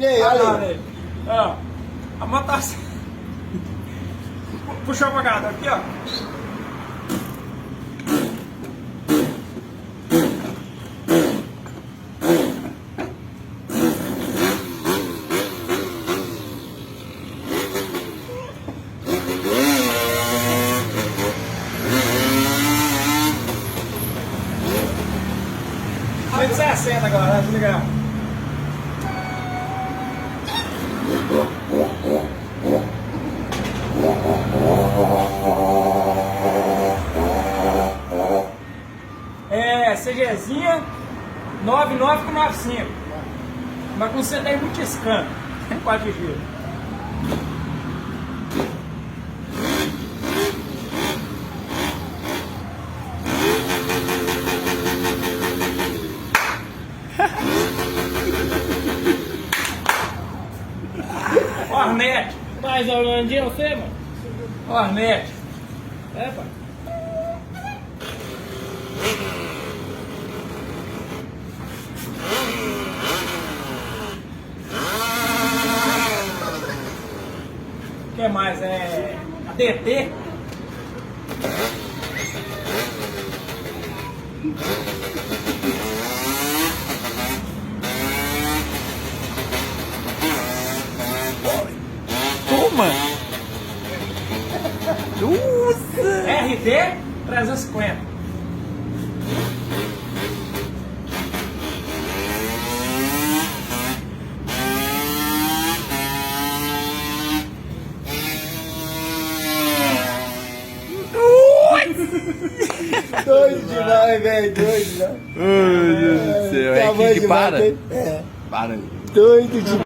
Ei, olha aí. Ó, a motoca. Puxou o apagador aqui, ó. Foi de 60 agora, né? Desligar. É, CGzinha 9995. Mas com você tem muito scan. 4 de giro. Hornet. Mais Orlandinho você, mano? Hornet. É, pai. O que mais? É a DT. Toma! Nossa! RD 350. Doido demais, velho. Doido, né? Ai, meu Deus do céu. É aqui que para? É. Para. Doido demais.